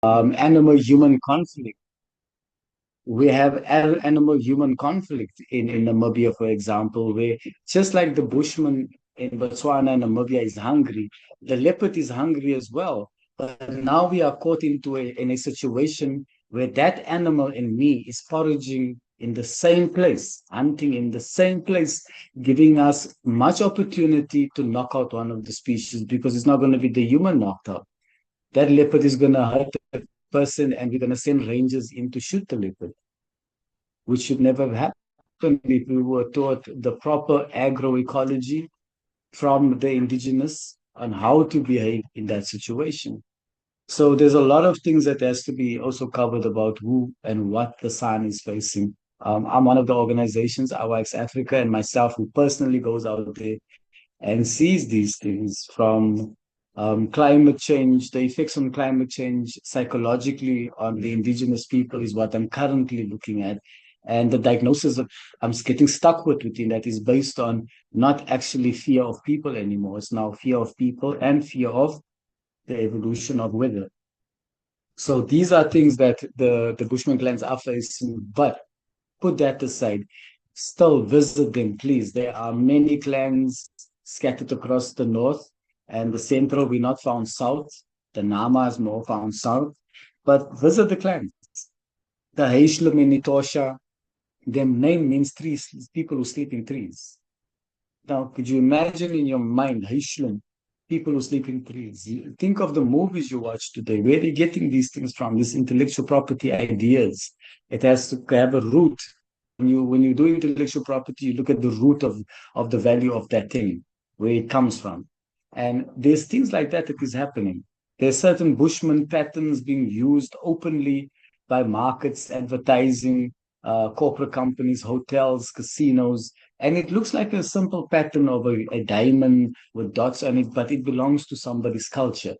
animal-human conflict. We have animal-human conflict in Namibia, for example, where just like the bushman in Botswana and Namibia is hungry, the leopard is hungry as well. But now we are caught in a situation where that animal and me is foraging in the same place, hunting in the same place, giving us much opportunity to knock out one of the species because it's not going to be the human knocked out. That leopard is going to hurt the person, and we're going to send rangers in to shoot the leopard, which should never have happened if we were taught the proper agroecology from the indigenous on how to behave in that situation. So there's a lot of things that has to be also covered about who and what the San is facing. I'm one of the organizations, IYX Africa, and myself, who personally goes out there and sees these things from climate change, the effects on climate change psychologically on the indigenous people is what I'm currently looking at. And the diagnosis that I'm getting stuck with within that is based on not actually fear of people anymore. It's now fear of people and fear of the evolution of weather. So these are things that the Bushman clans are facing, but put that aside. Still visit them, please. There are many clans scattered across the north and the central. We're not found south. The Nama is more found south. But visit the clans. The Haishlum in Etosha, their name means trees, people who sleep in trees. Now, could you imagine in your mind, Haishlum, people who sleep in trees? Think of the movies you watch today. Where are they getting these things from? These intellectual property ideas. It has to have a root. When you do intellectual property, you look at the root of the value of that thing, where it comes from. And there's things like that that is happening. There's certain Bushman patterns being used openly by markets, advertising, corporate companies, hotels, casinos. And it looks like a simple pattern of a diamond with dots on it, but it belongs to somebody's culture.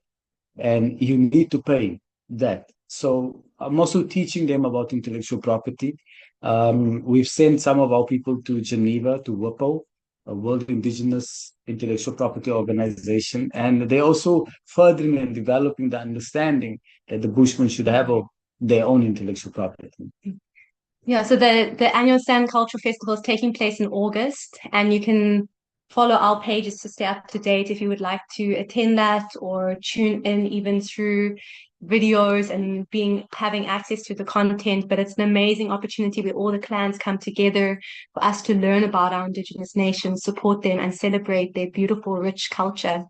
And you need to pay that. So I'm also teaching them about intellectual property. We've sent some of our people to Geneva, to WIPO, a World Indigenous Intellectual Property Organization, and they're also furthering and developing the understanding that the Bushmen should have their own intellectual property. Yeah, so the annual Sand Culture Festival is taking place in August, and you can follow our pages to stay up to date if you would like to attend that or tune in even through videos and having access to the content. But it's an amazing opportunity where all the clans come together for us to learn about our indigenous nations, support them, and celebrate their beautiful, rich culture.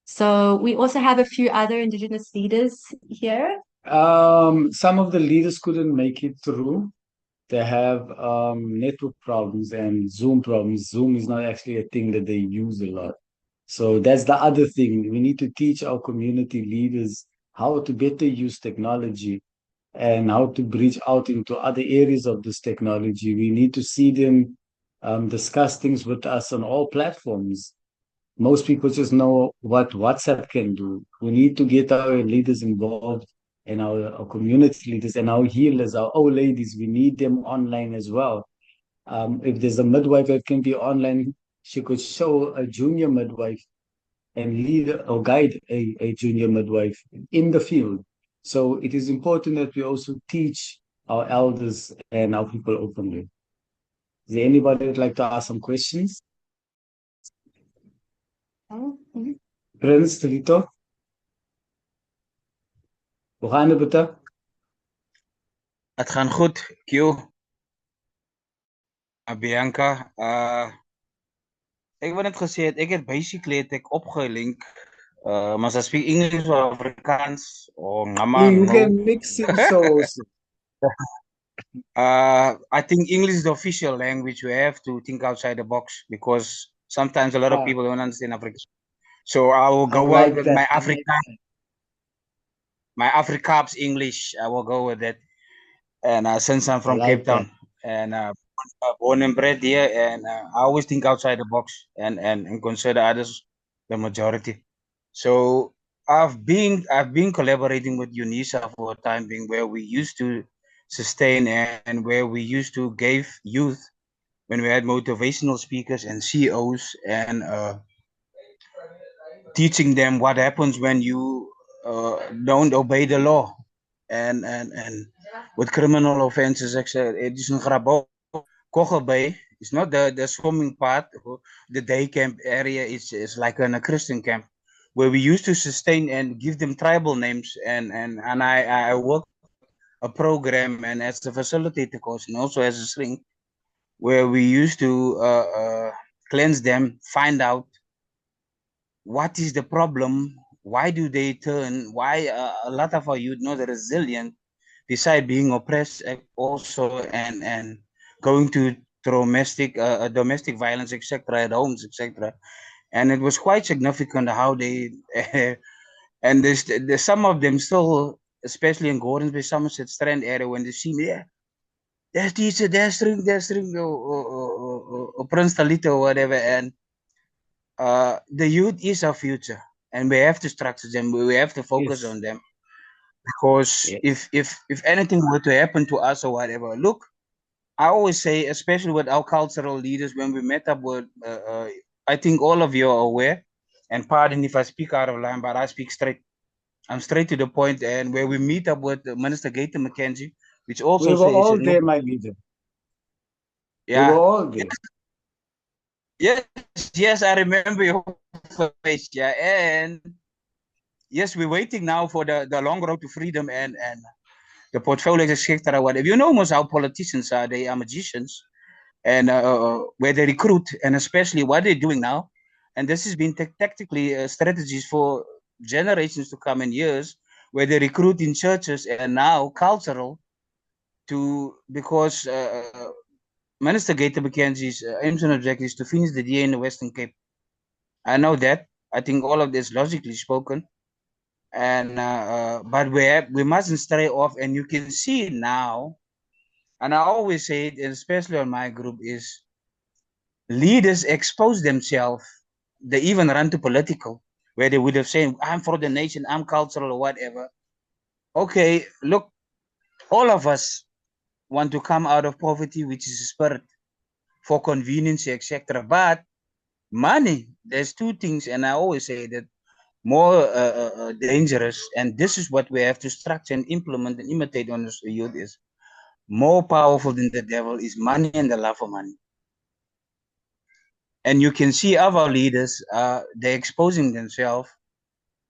So we also have a few other indigenous leaders here. Some of the leaders couldn't make it through. They have network problems and Zoom problems. Zoom is not actually a thing that they use a lot. So that's the other thing. We need to teach our community leaders how to better use technology and how to bridge out into other areas of this technology. We need to see them discuss things with us on all platforms. Most people just know what WhatsApp can do. We need to get our leaders involved and our community leaders and our healers, our old ladies. We need them online as well. If there's a midwife that can be online, she could show a junior midwife and lead or guide a junior midwife in the field. So it is important that we also teach our elders and our people openly. Is there anybody would like to ask some questions? Prince, Talito, hoe gaan het met jou? Het gaan goed, Q. Bianca, ik wil net gezegd, ik heb basically het opgelink, maar ze speak English of Afrikaans of Nama. You can mix it so. I think English is the official language. We have to think outside the box because sometimes a lot of people don't understand Afrikaans. So I will go out with my Afrikaans English. I will go with that. And since I'm from Cape Town and born and bred here, and I always think outside the box and consider others the majority. So I've been collaborating with UNISA for a time being, where we used to sustain and where we used to give youth, when we had motivational speakers and CEOs, and teaching them what happens when you don't obey the law. and with criminal offenses, etc. It is in Grabo, Kochel Bay. It's not the swimming part. The day camp area is like a Christian camp where we used to sustain and give them tribal names. And I work a program and as a facilitator coach and also as a shrink where we used to cleanse them, find out what is the problem, why do they turn, why a lot of our youth not resilient, beside being oppressed also and going to domestic violence, etc., at homes, etc. And it was quite significant how they and there's some of them still, especially in Gordons Bay, Somerset Strand area, when they see me, yeah, there's teacher, there's string, or Prince Talita or whatever, and the youth is our future, and we have to structure them. We have to focus Yes. on them because Yes. if anything were to happen to us or whatever, look, I always say, especially with our cultural leaders, when we met up with, I think all of you are aware, and pardon if I speak out of line, but I speak straight. I'm straight to the point, and where we meet up with Minister Gator McKenzie, which We also were says, all look, there, my leader. We were yeah, all there. yes, yes, I remember your face, yeah, and yes, we're waiting now for the long road to freedom and the portfolio, etc. Whatever. You know, most our politicians are, they are magicians, and where they recruit, and especially what they're doing now. And this has been tactically strategies for generations to come in years, where they recruit in churches and now cultural to, because Minister Gator McKenzie's aims and objectives is to finish the DA in the Western Cape. I know that. I think all of this logically spoken, and but we mustn't stray off, and you can see it now. And I always say it, and especially on my group, is leaders expose themselves. They even run to political, where they would have said, I'm for the nation, I'm cultural or whatever. Okay, look, all of us want to come out of poverty, which is a spirit, for convenience, etc. But money, there's two things, and I always say that more dangerous, and this is what we have to structure and implement and imitate on the youth, is more powerful than the devil is money and the love for money. And you can see our leaders, they're exposing themselves,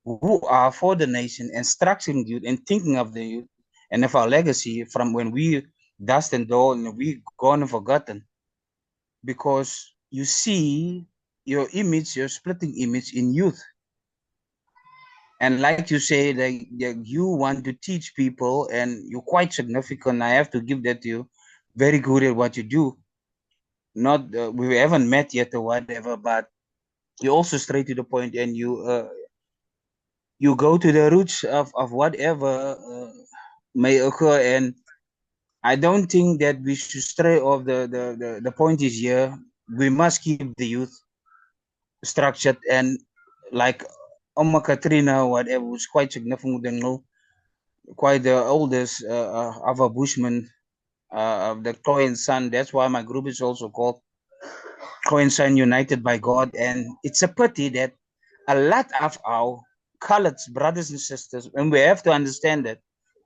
who are for the nation and structuring youth and thinking of the youth and of our legacy from when we dust and door and we gone and forgotten. Because you see your image, your splitting image in youth. And like you say, that you want to teach people and you're quite significant. I have to give that to you. Very good at what you do. Not we haven't met yet or whatever, but you're also straight to the point, and you go to the roots of whatever may occur. And I don't think that we should stray off the point is here. We must keep the youth structured, and like Oma Katrina, whatever, was quite significant, and know, quite the oldest of a bushman of the Koyan Son. That's why my group is also called Koyan Son United by God. And it's a pity that a lot of our colored brothers and sisters, and we have to understand that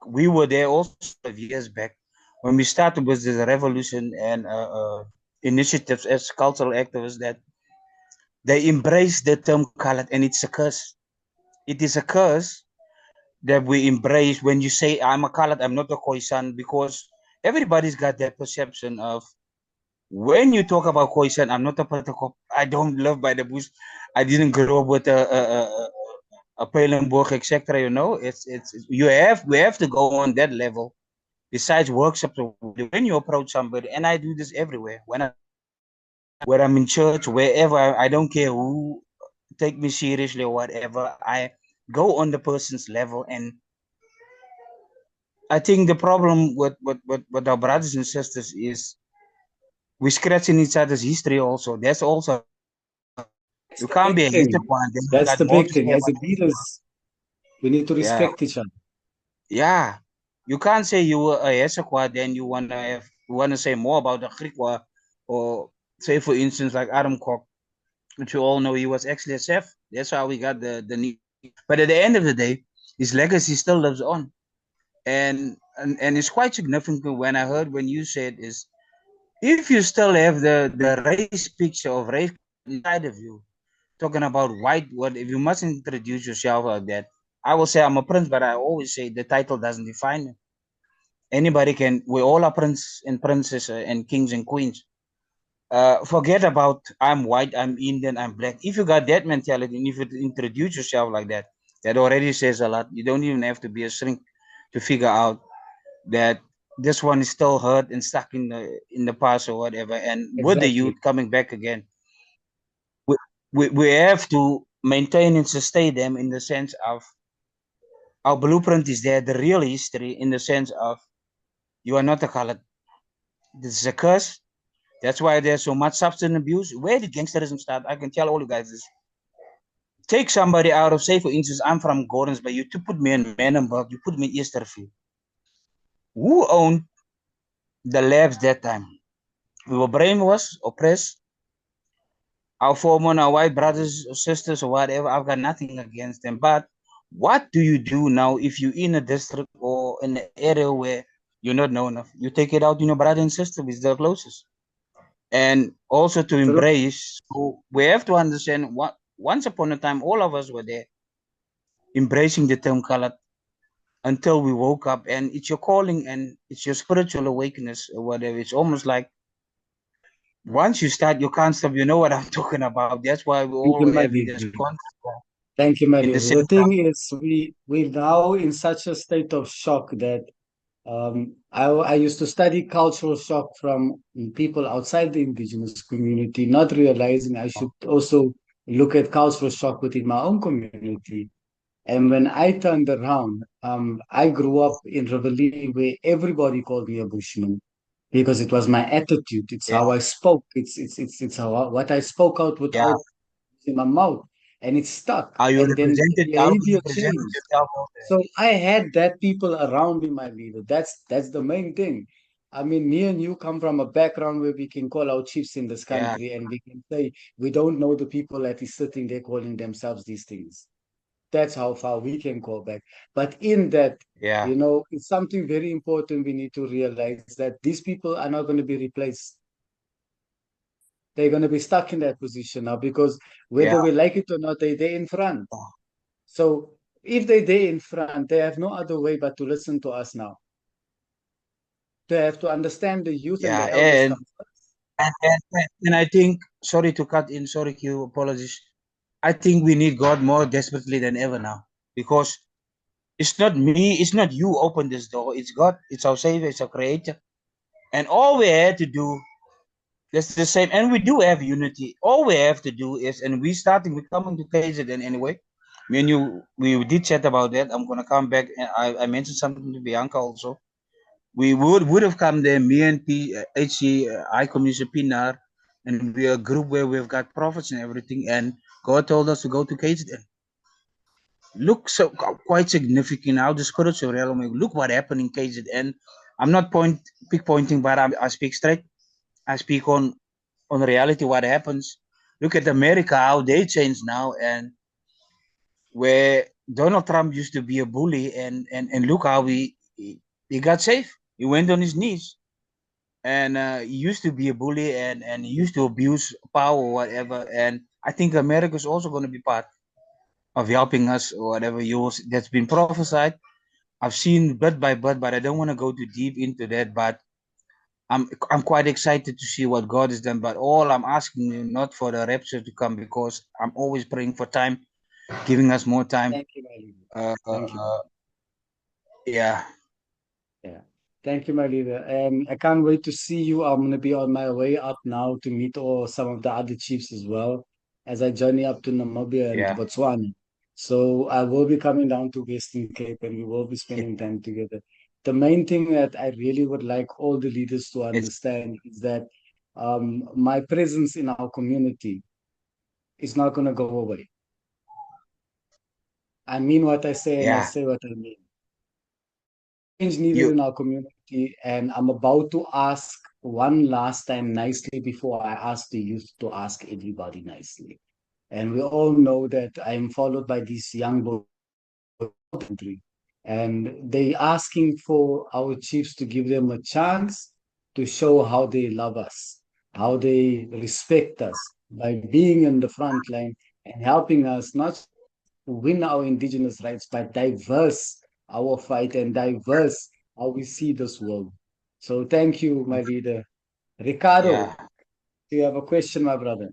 we were there also years back when we started with this revolution and initiatives as cultural activists, that they embrace the term colored, and it's a curse. It is a curse that we embrace when you say, I'm a colored, I'm not a Khoisan, because everybody's got that perception of, when you talk about Khoisan, I'm not a Patakop, I don't live by the bush, I didn't grow up with a Pijlenburg, etc. You know, we have to go on that level. Besides workshops, when you approach somebody, and I do this everywhere, where I'm in church, wherever, I don't care who take me seriously or whatever, I go on the person's level. And I think the problem with our brothers and sisters is we scratching each other's history also. That's also, That's you the can't big be a hater thing. one, then you That's got the more big to thing. say As about a leaders, we need to yeah. respect each other. Yeah. You can't say you were a Hesekwa, then you wanna say more about the Griqua, or say for instance like Adam Kok, which you all know he was actually a chef. That's how we got the need. But at the end of the day, his legacy still lives on. And it's quite significant when I heard when you said is, if you still have the race picture of race inside of you, talking about white, what if you must introduce yourself like that? I will say I'm a prince, but I always say the title doesn't define me. Anybody can. We all are prince and princess and kings and queens. Forget about I'm white, I'm Indian, I'm black. If you got that mentality and if you introduce yourself like that, that already says a lot. You don't even have to be a shrink to figure out that this one is still hurt and stuck in the past or whatever. And with the Exactly. youth coming back again, we have to maintain and sustain them in the sense of our blueprint is there, the real history in the sense of you are not a colored. This is a curse. That's why there's so much substance abuse. Where did gangsterism start? I can tell all you guys this. Take somebody out of, say, for instance, I'm from Gordons, but you to put me in Manenberg, you put me in Easterfield. Who owned the labs that time? We were brainwashed, oppressed. Our former, our white brothers or sisters or whatever, I've got nothing against them. But what do you do now if you're in a district or in an area where you're not known of? You take it out in your brother and sister, which is the closest. And also to True. embrace, so we have to understand what once upon a time all of us were there embracing the term colored until we woke up, and it's your calling and it's your spiritual awakeness or whatever. It's almost like once you start you can't stop. You know what I'm talking about. That's why we're Thank you, all my having this leader. concept Thank you, my in the leader. The sense of, thing is, we now in such a state of shock that I used to study cultural shock from people outside the indigenous community, not realizing I should also look at cultural shock within my own community. And when I turned around, I grew up in Reveille where everybody called me a Bushman because it was my attitude. It's yeah, how I spoke. It's how what I spoke out yeah, without in my mouth, and it stuck. how you And then the represented, behavior changed. yourself out there. So I had that people around me, my leader. That's the main thing. I mean, me and you come from a background where we can call our chiefs in this Yeah, country, and we can say we don't know the people that is sitting there calling themselves these things. That's how far we can go back. But in that, yeah, it's something very important we need to realize that these people are not going to be replaced. They're going to be stuck in that position now because yeah, whether we like it or not, they're in front. So if they're there in front, they have no other way but to listen to us now. They have to understand the youth and yeah. the elders come first. And I think, sorry to cut in, sorry Q, apologies. I think we need God more desperately than ever now, because it's not me, it's not you open this door, it's God, it's our Savior, it's our Creator. And all we had to do, that's the same, and we do have unity. All we have to do is, and we're coming to KZN anyway. Me and you, we did chat about that. I'm gonna come back, and I mentioned something to Bianca also. We would have come there, me and HC, I Community Pinar, and we're a group where we've got prophets and everything, and God told us to go to KZN. Look, so quite significant how the spiritual realm. Look what happened in KZN. I'm not pinpointing, but I speak straight. I speak on reality what happens. Look at America, how they change now, and where Donald Trump used to be a bully, and look how he got safe. He went on his knees, and he used to be a bully, and he used to abuse power or whatever. And I think America is also going to be part of helping us or whatever. That's been prophesied. I've seen bit by bit, but I don't want to go too deep into that. But I'm quite excited to see what God has done. But all I'm asking you, not for the rapture to come, because I'm always praying for time, giving us more time. Thank you, my leader. Uh, uh, Thank you. uh, yeah, Yeah. Thank you, my leader. And I can't wait to see you. I'm going to be on my way up now to meet all some of the other chiefs as well as I journey up to Namibia and yeah, Botswana. So I will be coming down to Western Cape and we will be spending time together. The main thing that I really would like all the leaders to it's understand is that my presence in our community is not going to go away. I mean what I say and I yeah. say what I mean. Change needed You in our community, and I'm about to ask one last time nicely before I ask the youth to ask everybody nicely. And we all know that I'm followed by these young boys country. And they asking for our chiefs to give them a chance to show how they love us, how they respect us by being in the front line and helping us not win our indigenous rights, but diverse our fight and diverse how we see this world. So thank you, my leader. Ricardo, Yeah. do you have a question, my brother?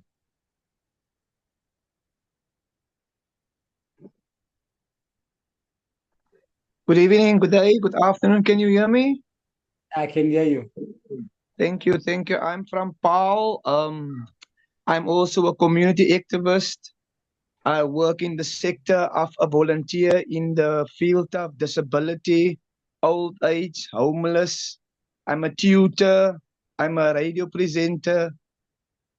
Good evening, good day, good afternoon. Can you hear me? I can hear you. Thank you, thank you. I'm from Paul. I'm also a community activist. I work in the sector of a volunteer in the field of disability, old age, homeless. I'm a tutor. I'm a radio presenter.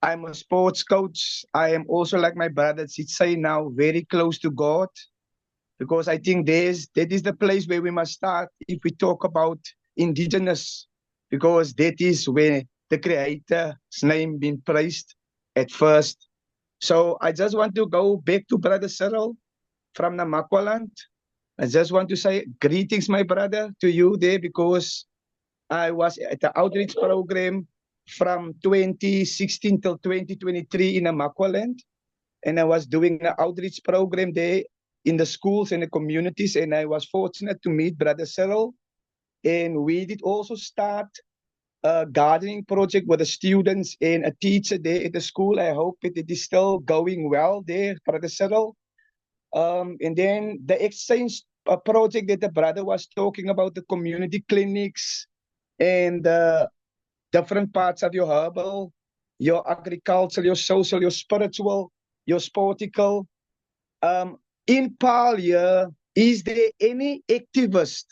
I'm a sports coach. I am also, like my brother say now, very close to God, because I think that is the place where we must start if we talk about indigenous, because that is where the Creator's name been praised at first. So I just want to go back to Brother Cyril from Namakwaland. I just want to say greetings, my brother, to you there, because I was at the outreach program from 2016 till 2023 in Namakwaland, and I was doing an outreach program there in the schools and the communities, and I was fortunate to meet Brother Cyril, and we did also start a gardening project with the students and a teacher there at the school. I hope it is still going well there, Brother Cyril. And then the exchange project that the brother was talking about, the community clinics and the different parts of your herbal, your agricultural, your social, your spiritual, your sportical. Um, in Paul here, is there any activist?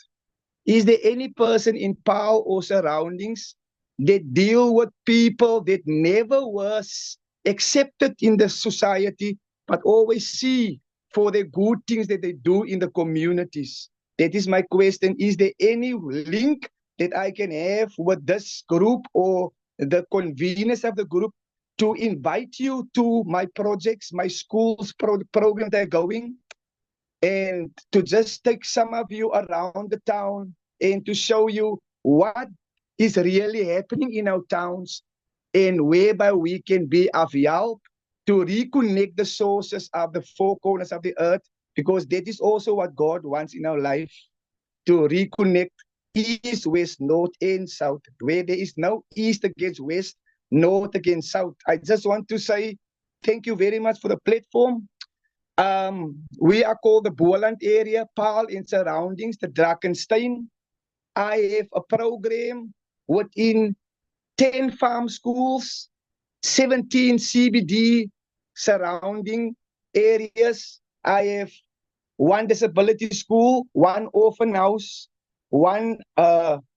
Is there any person in Paul or surroundings that deal with people that never was accepted in the society, but always see for the good things that they do in the communities? That is my question. Is there any link that I can have with this group or the conveners of the group to invite you to my projects, my schools program they're going, and to just take some of you around the town and to show you what is really happening in our towns and whereby we can be of help to reconnect the sources of the four corners of the earth, because that is also what God wants in our life, to reconnect east, west, north, and south, where there is no east against west, north against south. I just want to say thank you very much for the platform. We are called the Boland area, Paarl and surroundings, the Drakenstein. I have a program within 10 farm schools, 17 CBD surrounding areas. I have one disability school, one orphan house, one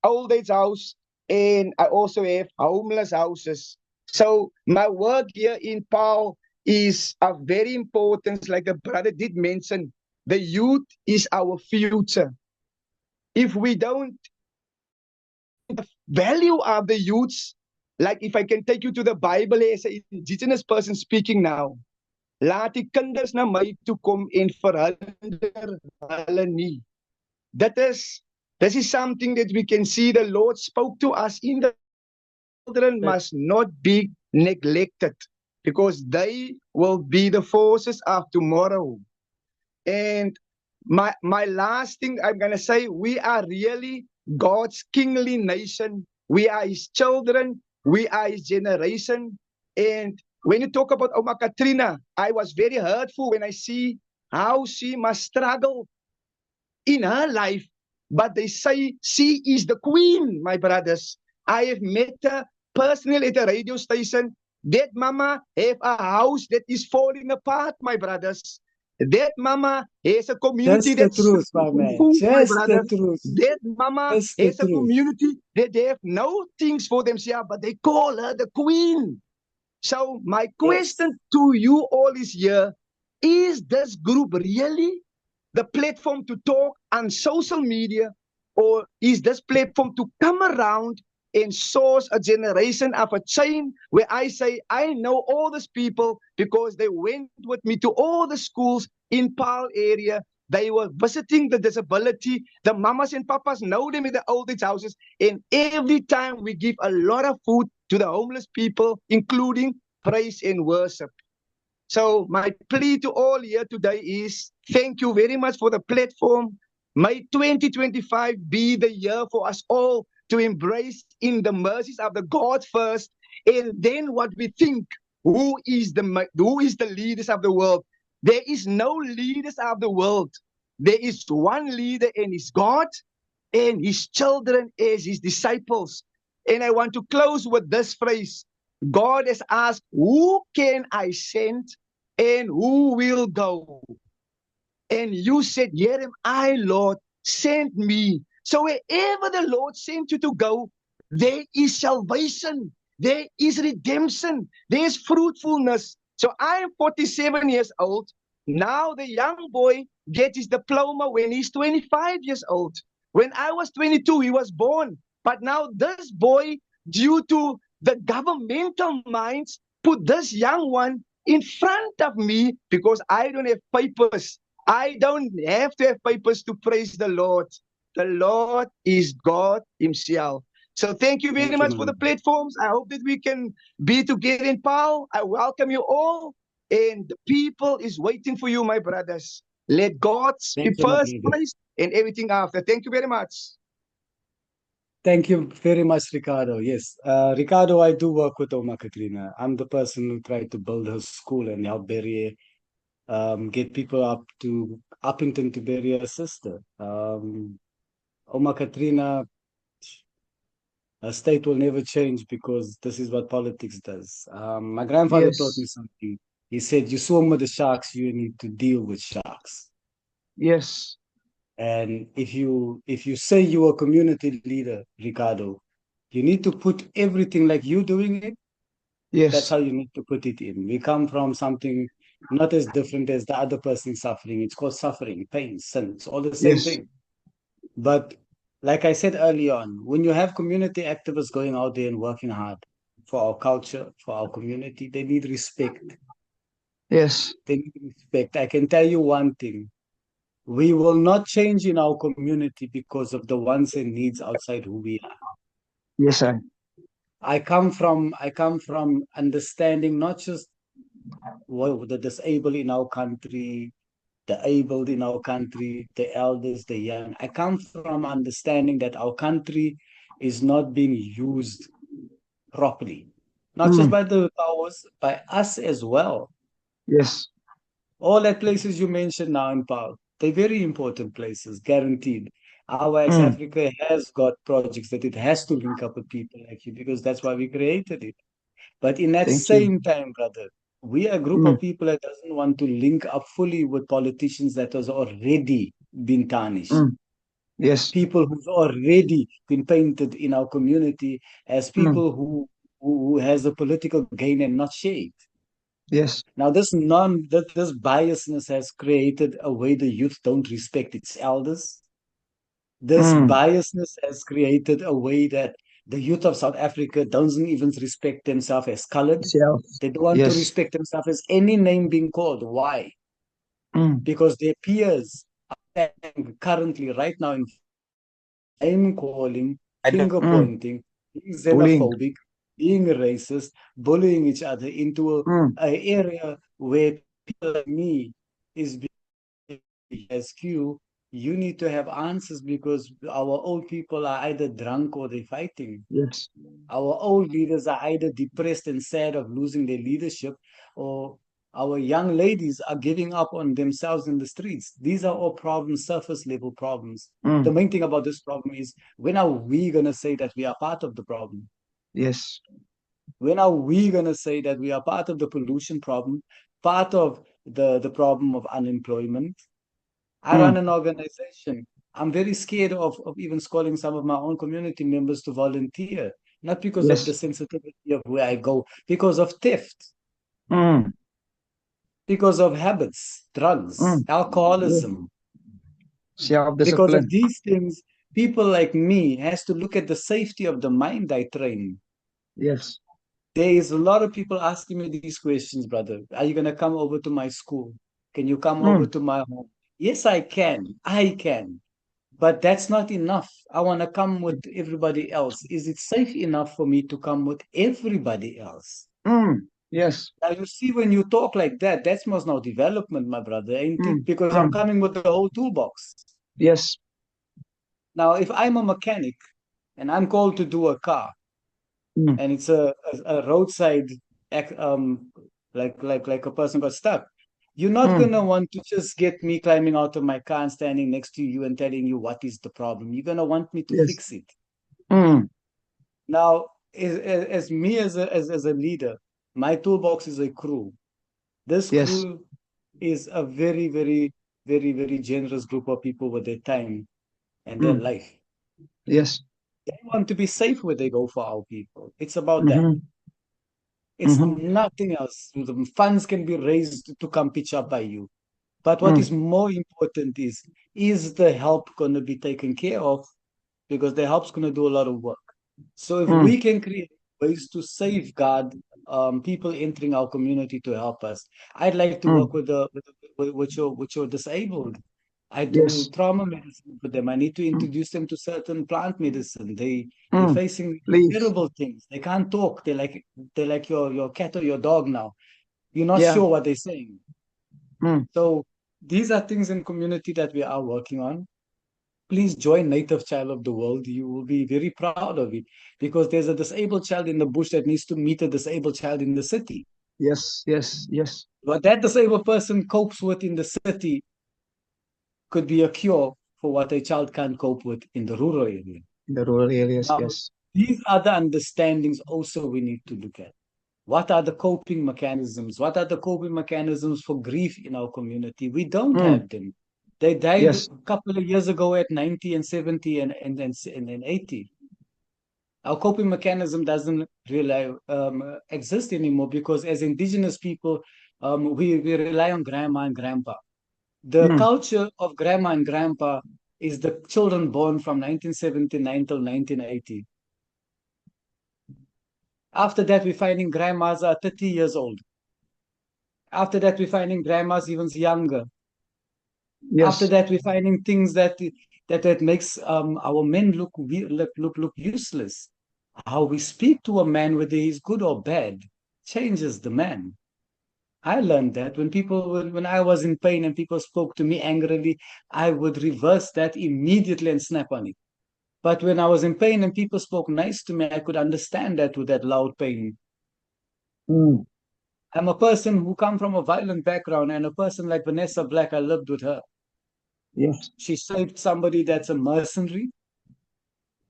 old age house, and I also have homeless houses. So my work here in Paarl is of very importance, like the brother did mention. The youth is our future. If we don't value of the youths, like if I can take you to the Bible as an indigenous person speaking now, laat die kinders na my toe kom en verhinder hulle nie. This is something that we can see the Lord spoke to us in the children must not be neglected, because they will be the forces of tomorrow. And my last thing I'm going to say, we are really God's kingly nation. We are his children. We are his generation. And when you talk about Oma Katrina, I was very hurtful when I see how she must struggle in her life. But they say she is the queen, my brothers. I have met her personally at a radio station. That mama have a house that is falling apart, my brothers. That mama has a community Just the that's truth, my man. food, my Just the brothers. truth. That mama Just the has a truth. community that they have no things for themselves, but they call her the queen. So my Yes. question to you all is here, is this group really the platform to talk on social media, or is this platform to come around and source a generation of a chain where I say, I know all these people because they went with me to all the schools in Paarl area, They were visiting the disability. The mamas and papas know them in the old age houses. And every time we give a lot of food to the homeless people, including praise and worship. So my plea to all here today is thank you very much for the platform. May 2025 be the year for us all to embrace in the mercies of the God first, and then what we think. Who is the leaders of the world? There is no leaders of the world. There is one leader, and it's God, and his children as his disciples. And I want to close with this phrase. God has asked, who can I send and who will go? And you said, here am I, Lord, send me. So wherever the Lord sent you to go, there is salvation, there is redemption, there is fruitfulness. So I am 47 years old. Now the young boy gets his diploma when he's 25 years old. When I was 22, he was born. But now this boy, due to the governmental minds, put this young one in front of me because I don't have papers. I don't have to have papers to praise the Lord. The Lord is God himself. So thank you very much for the platforms. I hope that we can be together in Paul. I welcome you all. And the people is waiting for you, my brothers. Let God be first place and everything after. Thank you very much. Thank you very much, Ricardo. Yes, Ricardo, I do work with Oma Katrina. I'm the person who tried to build her school and help bury, get people up to Uppington to bury her sister. Oma Katrina, her state will never change because this is what politics does. My grandfather taught me something. He said, you swim with the sharks, you need to deal with sharks. Yes. And if you say you're a community leader, Ricardo, you need to put everything like you doing it. Yes. That's how you need to put it in. We come from something not as different as the other person suffering. It's called suffering, pain, sin. It's all the same thing. But like I said early on, when you have community activists going out there and working hard for our culture, for our community, they need respect. Yes. They need respect. I can tell you one thing. We will not change in our community because of the wants and needs outside who we are. Yes, sir. I come from understanding not just what the disabled in our country, the abled in our country, the elders, the young. I come from understanding that our country is not being used properly, not just by the powers, by us as well. Yes. All the places you mentioned now in Paul, they're very important places, guaranteed. IYX Africa has got projects that it has to link up with people like you because that's why we created it. But in that same time, brother, we are a group of people that doesn't want to link up fully with politicians that has already been tarnished. Yes. People who've already been painted in our community as people who has a political gain and not shade. Yes. Now, this biasness has created a way the youth don't respect its elders. This biasness has created a way that the youth of South Africa doesn't even respect themselves as colored. They don't want to respect themselves as any name being called. Why? Because their peers are currently right now in name calling, finger pointing, being xenophobic, being racist, bullying each other into an area where people like me is being SQ. You need to have answers because our old people are either drunk or they're fighting. Yes. Our old leaders are either depressed and sad of losing their leadership, or our young ladies are giving up on themselves in the streets. These are all problems, surface level problems. The main thing about this problem is, when are we going to say that we are part of the problem? Yes. When are we going to say that we are part of the pollution problem, part of the problem of unemployment? I run an organization. I'm very scared of even calling some of my own community members to volunteer, not because of the sensitivity of where I go, because of theft, because of habits, drugs, alcoholism. Because of these things, people like me has to look at the safety of the mind I train. Yes. There is a lot of people asking me these questions, brother. Are you going to come over to my school? Can you come over to my home? Yes, I can. I can. But that's not enough. I want to come with everybody else. Is it safe enough for me to come with everybody else? Yes. Now, you see, when you talk like that, that's most now development, my brother, ain't it? Mm. Because I'm coming with the whole toolbox. Yes. Now, if I'm a mechanic and I'm called to do a car, Mm. and it's a roadside, like a person got stuck, you're not Mm. gonna want to just get me climbing out of my car and standing next to you and telling you what is the problem. You're gonna want me to Yes. fix it. Mm. Now, as me as a leader, my toolbox is a crew. This Yes. crew is a very, very, very, very generous group of people with their time and their Mm. life. Yes. They want to be safe where they go for our people. It's about that. Mm-hmm. It's Mm-hmm. nothing else. The funds can be raised to come pitch up by you. But what Mm. is more important is the help going to be taken care of? Because the help's going to do a lot of work. So if Mm. we can create ways to safeguard people entering our community to help us, I'd like to Mm. work with your disabled. I do Yes. trauma medicine for them. I need to Mm. introduce them to certain plant medicine. They're Mm. facing Please. terrible things. They can't talk. They're like your cat or your dog now. You're not Yeah. sure what they're saying. Mm. So these are things in community that we are working on. Please join Native Child of the World. You will be very proud of it because there's a disabled child in the bush that needs to meet a disabled child in the city. Yes. Yes. Yes. What that disabled person copes with in the city could be a cure for what a child can't cope with in the rural area. In the rural areas. Now, Yes. these are the understandings also we need to look at. What are the coping mechanisms? What are the coping mechanisms for grief in our community? We don't Mm. have them. They died a Yes. couple of years ago at 90 and 70 and 80. Our coping mechanism doesn't really exist anymore because as indigenous people, we rely on grandma and grandpa. The Mm. culture of grandma and grandpa is the children born from 1979 till 1980. After that, we're finding grandmas are 30 years old. After that, we're finding grandmas even younger. After Yes. that, we're finding things that makes our men look useless. How we speak to a man, whether he's good or bad, changes the man. I learned that when I was in pain and people spoke to me angrily, I would reverse that immediately and snap on it. But when I was in pain and people spoke nice to me, I could understand that with that loud pain. Mm. I'm a person who come from a violent background, and a person like Vanessa Black, I lived with her. Yes. She saved somebody that's a mercenary.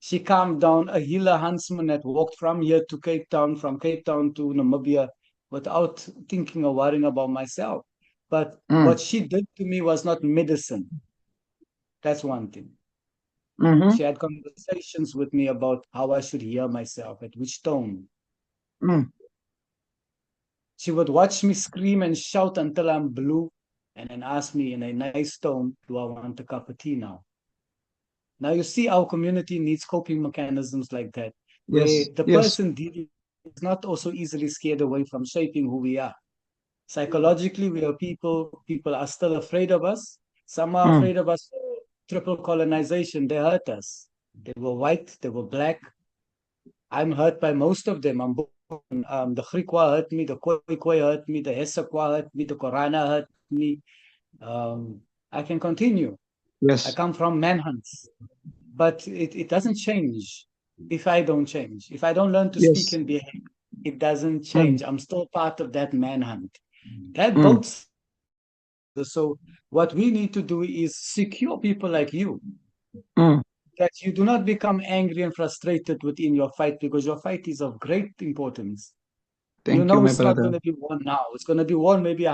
She calmed down a healer huntsman that walked from here to Cape Town, from Cape Town to Namibia, without thinking or worrying about myself. But Mm. what she did to me was not medicine. That's one thing. Mm-hmm. She had conversations with me about how I should hear myself, at which tone. Mm. She would watch me scream and shout until I'm blue, and then ask me in a nice tone, do I want a cup of tea now? Now you see our community needs coping mechanisms like that, where Yes. the Yes. person dealing is not also easily scared away from shaping who we are. Psychologically, we are people are still afraid of us. Some are Mm. afraid of us for triple colonization. They hurt us. They were white, they were black. I'm hurt by most of them. The Griqua hurt me, the Khoikhoi hurt me, the Hessequa hurt me, the Korana hurt me. I can continue. I Yes. come from manhunts. But it doesn't change if I don't change. If I don't learn to speak Yes. and behave, it doesn't Mm. change. I'm still part of that manhunt. That Mm. both. So what we need to do is secure people like you, Mm. that you do not become angry and frustrated within your fight because your fight is of great importance. You Thank you, know my it's not brother. going to be won now. It's going to be won maybe,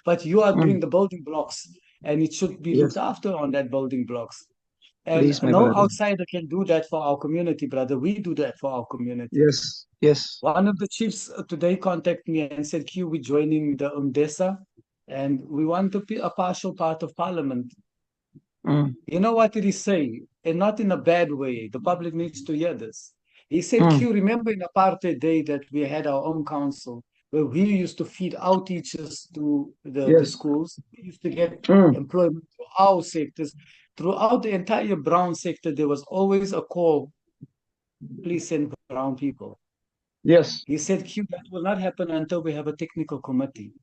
but you are Mm. doing the building blocks, and it should be looked Yes. after on that building blocks. And Please, my no brother. outsider can do that for our community, brother. We do that for our community. Yes. Yes. One of the chiefs today contacted me and said, Q, we're joining the UNDESA and we want to be a partial part of parliament. Mm. You know what did he say? And not in a bad way. The public needs to hear this. He said, Mm. Q, remember in apartheid day that we had our own council. where we used to feed our teachers to the Yes. schools. We used to get Mm. employment to our sectors. Throughout the entire brown sector, there was always a call, please send brown people. Yes. He said, Q, that will not happen until we have a technical committee.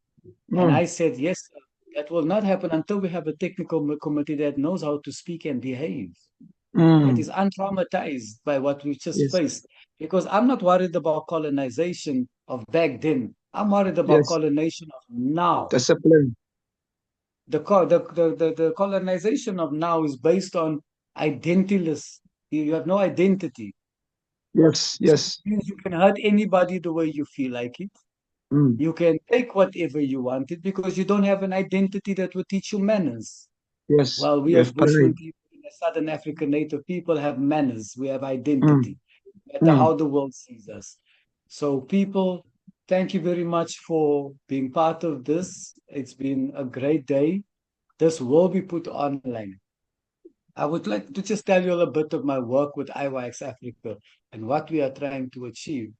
And Mm. I said, yes, sir, that will not happen until we have a technical committee that knows how to speak and behave, that Mm. is untraumatized by what we just Yes. faced. Because I'm not worried about colonization of back then. I'm worried about Yes. colonization of now. Discipline. The colonization of now is based on identityless. You have no identity. Yes. So Yes. it means you can hurt anybody the way you feel like it. Mm. You can take whatever you wanted because you don't have an identity that will teach you manners. Yes. While we You as have Bushman pride. people, the Southern African native people have manners. We have Mm. identity, no matter Mm. how the world sees us. So people, thank you very much for being part of this. It's been a great day. This will be put online. I would like to just tell you a bit of my work with IYX Africa and what we are trying to achieve.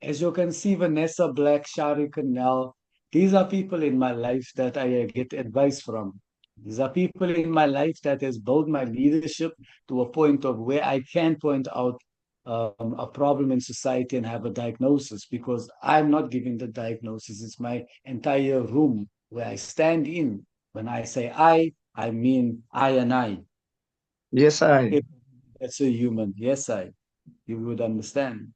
As you can see, Vanessa Black, Shari Canal, these are people in my life that I get advice from. These are people in my life that has built my leadership to a point of where I can point out a problem in society and have a diagnosis because I'm not giving the diagnosis. It's my entire room where I stand in. When I say I mean I and I. Yes, I. If that's a human, yes, you would understand.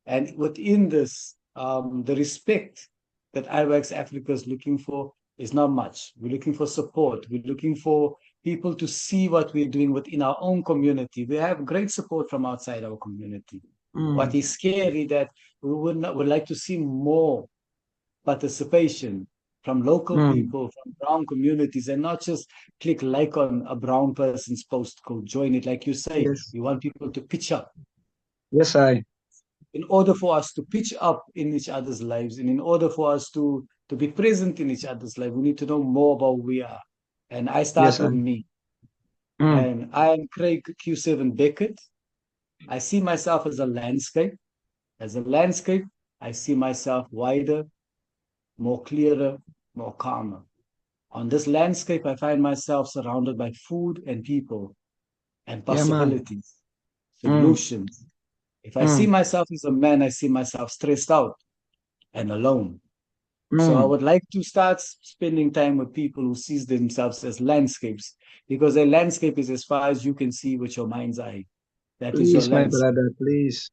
And within this, the respect that IWAX Africa is looking for is not much. We're looking for support. We're looking for people to see what we're doing within our own community. We have great support from outside our community. What Mm. is scary that would like to see more participation from local Mm. people, from brown communities, and not just click like on a brown person's post, go join it. Like you say, Yes. we want people to pitch up Yes, I. in order for us to pitch up in each other's lives and in order for us to be present in each other's life, we need to know more about who we are. And I start Yes, I. with me. Mm. And I am Craig Q7 Beckett. I see myself as a landscape. As a landscape, I see myself wider, more clearer, more calmer. On this landscape, I find myself surrounded by food and people and Yeah, man. possibilities, Mm. solutions. If I see Mm. myself as a man, I see myself stressed out and alone. So I Mm. would like to start spending time with people who sees themselves as landscapes, because a landscape is as far as you can see with your mind's eye. That is your Please, my landscape. brother, please.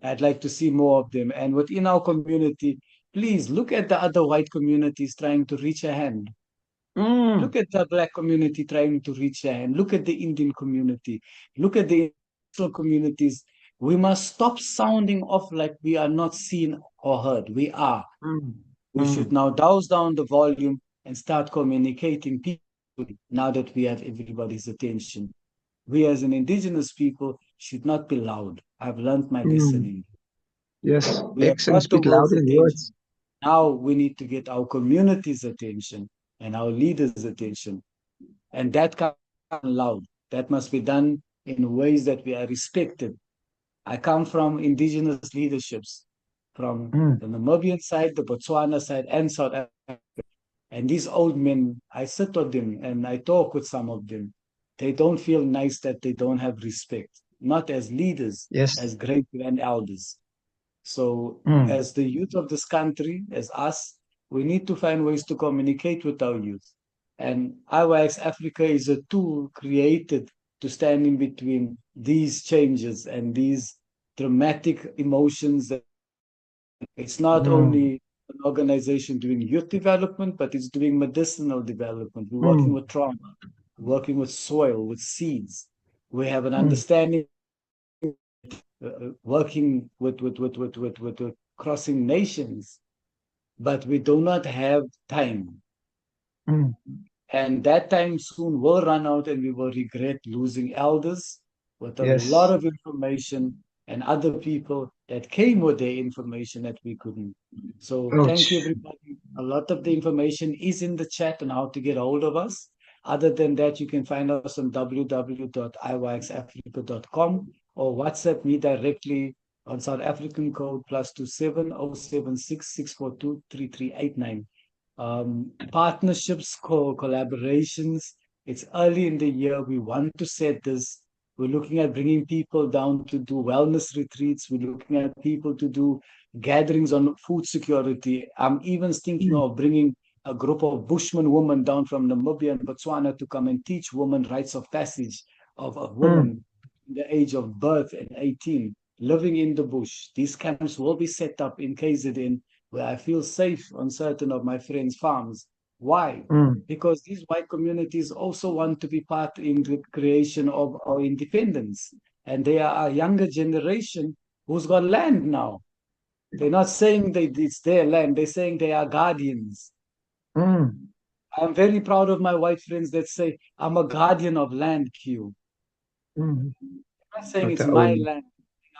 I'd like to see more of them. And within our community, please look at the other white communities trying to reach a hand. Mm. Look at the black community trying to reach a hand. Look at the Indian community. Look at the international communities. We must stop sounding off like we are not seen or heard. We are. Mm. We should Mm. now douse down the volume and start communicating peacefully now that we have everybody's attention. We as an indigenous people should not be loud. I've learned my lesson Mm. in. Yes. We have Actions got the speak world's louder than words. attention. Now we need to get our community's attention and our leaders' attention. And that can't be loud. That must be done in ways that we are respected. I come from indigenous leaderships, from Mm. the Namibian side, the Botswana side, and South Africa. And these old men, I sit with them and I talk with some of them. They don't feel nice that they don't have respect, not as leaders, Yes. as great grand elders. So, Mm. as the youth of this country, as us, we need to find ways to communicate with our youth. And IYX Africa is a tool created to stand in between these changes and these dramatic emotions. It's not Mm. only an organization doing youth development, but it's doing medicinal development. We're working Mm. with trauma, working with soil, with seeds. We have an Mm. understanding, working with crossing nations, but we do not have time. Mm. And that time soon will run out and we will regret losing elders with a lot Yes. of information and other people that came with their information that we couldn't. So thank you, Ouch. everybody. A lot of the information is in the chat on how to get hold of us. Other than that, you can find us on www.iyxafrica.com or WhatsApp me directly on South African code +27 076 642 3389. Partnerships, collaborations. It's early in the year. We want to set this. We're looking at bringing people down to do wellness retreats. We're looking at people to do gatherings on food security. I'm even thinking of bringing a group of Bushman women down from Namibia and Botswana to come and teach women rites of passage of women in the age of birth and 18, living in the bush. These camps will be set up in KZN where I feel safe on certain of my friends' farms. Why? Because these white communities also want to be part in the creation of our independence. And they are a younger generation who's got land now. They're not saying that it's their land, they're saying they are guardians. I'm very proud of my white friends that say, I'm a guardian of land, Q. I'm not saying it's my land.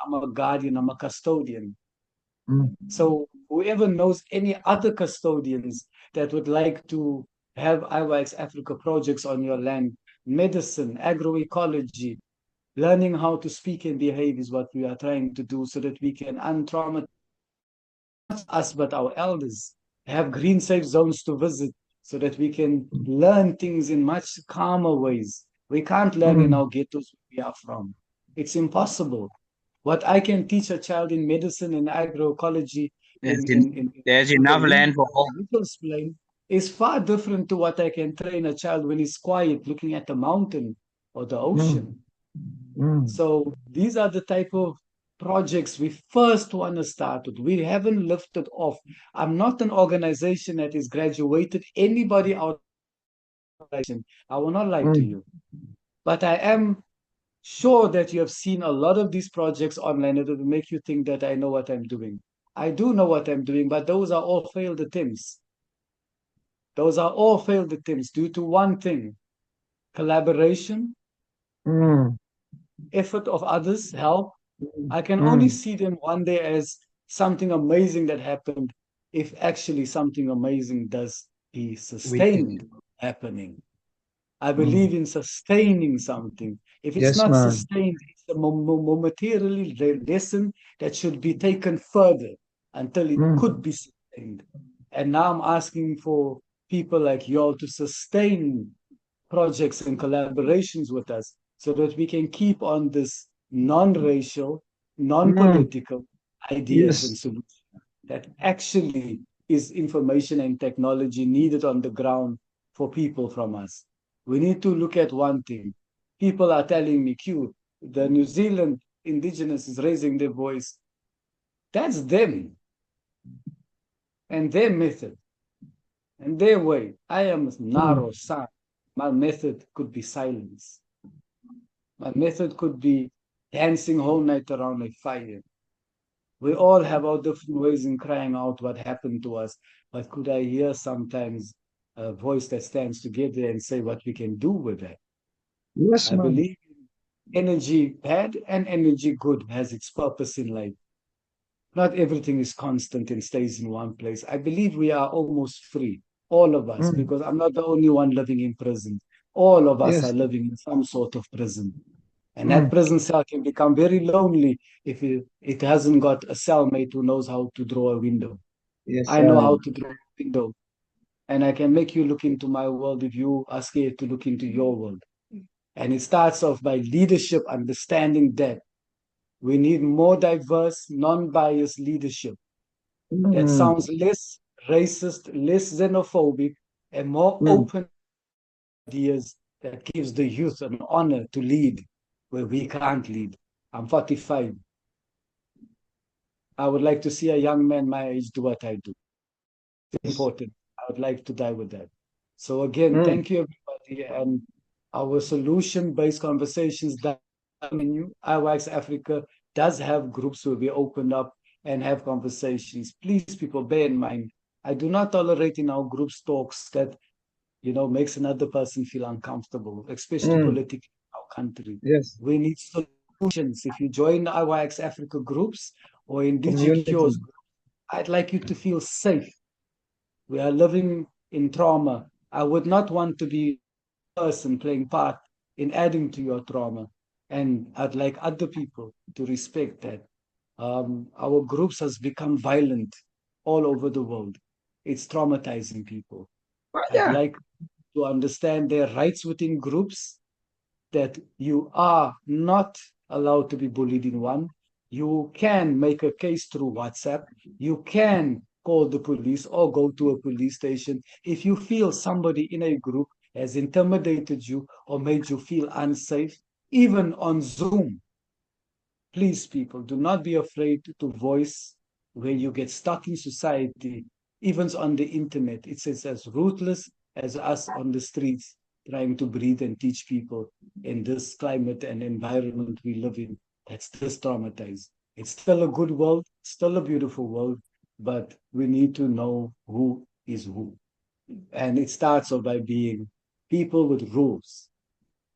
I'm a guardian, I'm a custodian. So whoever knows any other custodians that would like to have IYX Africa projects on your land, medicine, agroecology, learning how to speak and behave is what we are trying to do so that we can untraumatize us, but our elders, have green safe zones to visit so that we can learn things in much calmer ways. We can't learn in our ghettos where we are from. It's impossible. What I can teach a child in medicine and agroecology there's enough land for all. Plane is far different to what I can train a child when he's quiet looking at the mountain or the ocean. So these are the type of projects we first want to start with. We haven't lifted off. I'm not an organization that is graduated anybody out. I will not lie to you. But I am sure that you have seen a lot of these projects online that will make you think that I know what I'm doing. I do know what I'm doing, but those are all failed attempts. Those are all failed attempts due to one thing: collaboration, effort of others, help. I can only see them one day as something amazing that happened if actually something amazing does be sustained happening. I believe in sustaining something. If it's not sustained, it's a momentarily lesson that should be taken further until it could be sustained. And now I'm asking for people like y'all to sustain projects and collaborations with us so that we can keep on this non-racial, non-political ideas and solutions that actually is information and technology needed on the ground for people from us. We need to look at one thing. People are telling me, Q, the New Zealand indigenous is raising their voice. That's them and their method and their way. I am narrow, son. My method could be silence. My method could be dancing whole night around a fire. We all have our different ways in crying out what happened to us. But could I hear sometimes a voice that stands together and say what we can do with that? Yes, I believe energy bad and energy good has its purpose in life. Not everything is constant and stays in one place. I believe we are almost free, all of us, because I'm not the only one living in prison. All of us are living in some sort of prison. And that prison cell can become very lonely if it hasn't got a cellmate who knows how to draw a window. I know how to draw a window. And I can make you look into my world if you are scared to look into your world. And it starts off by leadership, understanding that we need more diverse, non-biased leadership that sounds less racist, less xenophobic, and more open ideas that gives the youth an honor to lead where we can't lead. I'm 45. I would like to see a young man my age do what I do. It's important. I would like to die with that. So again, thank you everybody. And our solution-based conversations that menu, IYX Africa does have groups where we open up and have conversations. Please, people, bear in mind, I do not tolerate in our groups talks that makes another person feel uncomfortable, especially politically in our country. Yes. We need solutions. If you join IYX Africa groups or in DigiCures, I'd like you to feel safe. We are living in trauma. I would not want to be a person playing part in adding to your trauma. And I'd like other people to respect that. Our groups has become violent all over the world. It's traumatizing people. I'd Yeah. like to understand their rights within groups, that you are not allowed to be bullied in one. You can make a case through WhatsApp. You can call the police or go to a police station if you feel somebody in a group has intimidated you or made you feel unsafe, even on Zoom. Please, people, do not be afraid to voice when you get stuck in society, even on the internet. It's as ruthless as us on the streets trying to breathe and teach people in this climate and environment we live in that's this traumatized. It's still a good world, still a beautiful world, but we need to know who is who. And it starts off by being people with rules.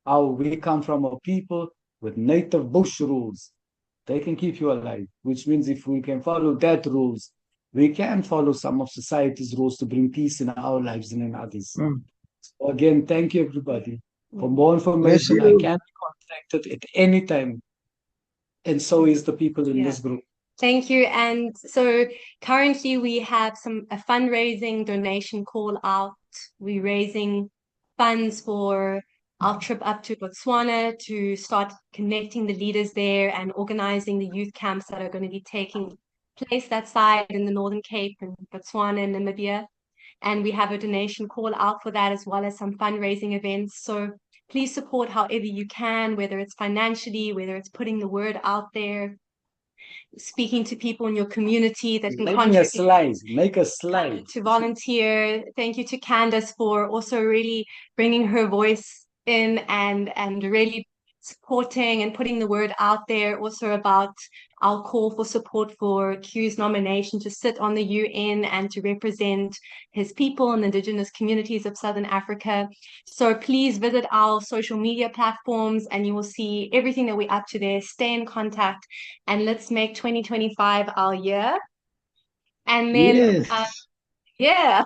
We come from a people with native bush rules. They can keep you alive, which means if we can follow that rules, we can follow some of society's rules to bring peace in our lives and in others. So again, thank you everybody. For more Bless information, I you. can be contacted at any time. And so is the people in this group. Thank you. And so currently we have a fundraising donation call out. We're raising funds for our trip up to Botswana to start connecting the leaders there and organizing the youth camps that are going to be taking place that side in the Northern Cape and Botswana and Namibia. And we have a donation call out for that, as well as some fundraising events. So please support however you can, whether it's financially, whether it's putting the word out there, speaking to people in your community that can Make a slide to volunteer. Thank you to Candace for also really bringing her voice in and really supporting and putting the word out there also about our call for support for Q's nomination to sit on the UN and to represent his people and the indigenous communities of Southern Africa. So please visit our social media platforms and you will see everything that we're up to there. Stay in contact and let's make 2025 our year. And then, Yes. yeah.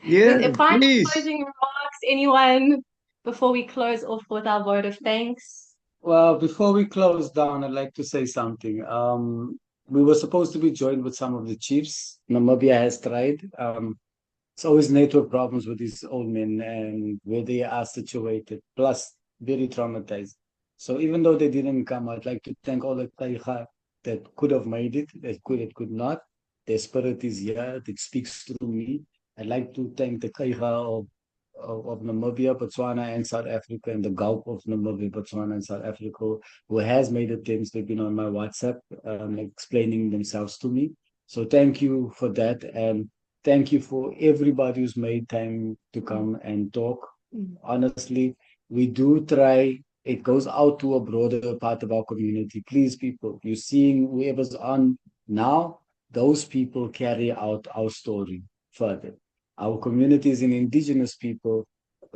Yeah, Final please. closing remarks, anyone, before we close off with our vote of thanks? Well, before we close down, I'd like to say something. We were supposed to be joined with some of the chiefs. Namibia has tried. It's always network problems with these old men and where they are situated, plus very traumatized. So even though they didn't come, I'd like to thank all the Taiga that could have made it, that could not. Their spirit is here, it speaks through me. I'd like to thank the Taiga of Namibia, Botswana, and South Africa, and the Gulf of Namibia, Botswana, and South Africa, who has made attempts. They've been on my WhatsApp explaining themselves to me. So thank you for that. And thank you for everybody who's made time to come and talk. Honestly, we do try. It goes out to a broader part of our community. Please, people, you're seeing whoever's on now, those people carry out our story further. Our communities and indigenous people,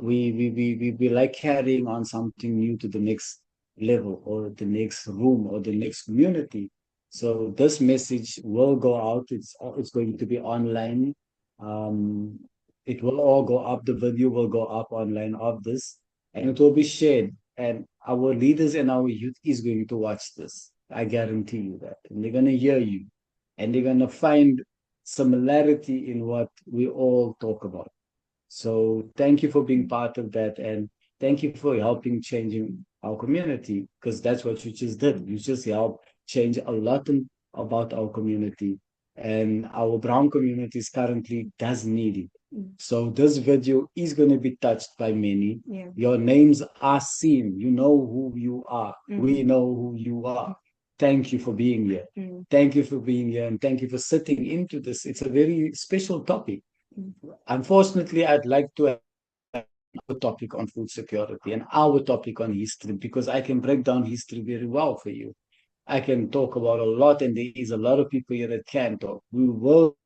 we like carrying on something new to the next level or the next room or the next community. So this message will go out. It's going to be online. Um, it will all go up. The video will go up online of this, and it will be shared. And our leaders and our youth is going to watch this. I guarantee you that, and they're going to hear you, and they're going to find similarity in what we all talk about. So thank you for being part of that, and thank you for helping changing our community, because that's what you just did. You just helped change a lot about our community, and our brown communities currently does need it. So this video is going to be touched by many. Yeah. Your names are seen. You know who you are. We know who you are. Thank you for being here. Thank you for being here, and thank you for sitting into this. It's a very special topic. Unfortunately, I'd like to have a topic on food security and our topic on history, because I can break down history very well for you. I can talk about a lot, and there is a lot of people here that can talk. We will.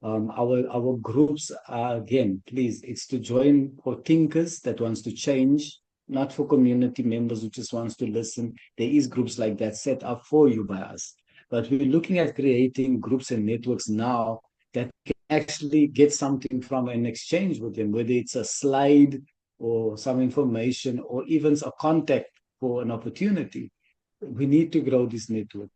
Our groups are, again, please, it's to join for thinkers that wants to change, not for community members who just wants to listen. There is groups like that set up for you by us. But we're looking at creating groups and networks now that can actually get something from an exchange with them, whether it's a slide or some information or even a contact for an opportunity. we need to grow this network.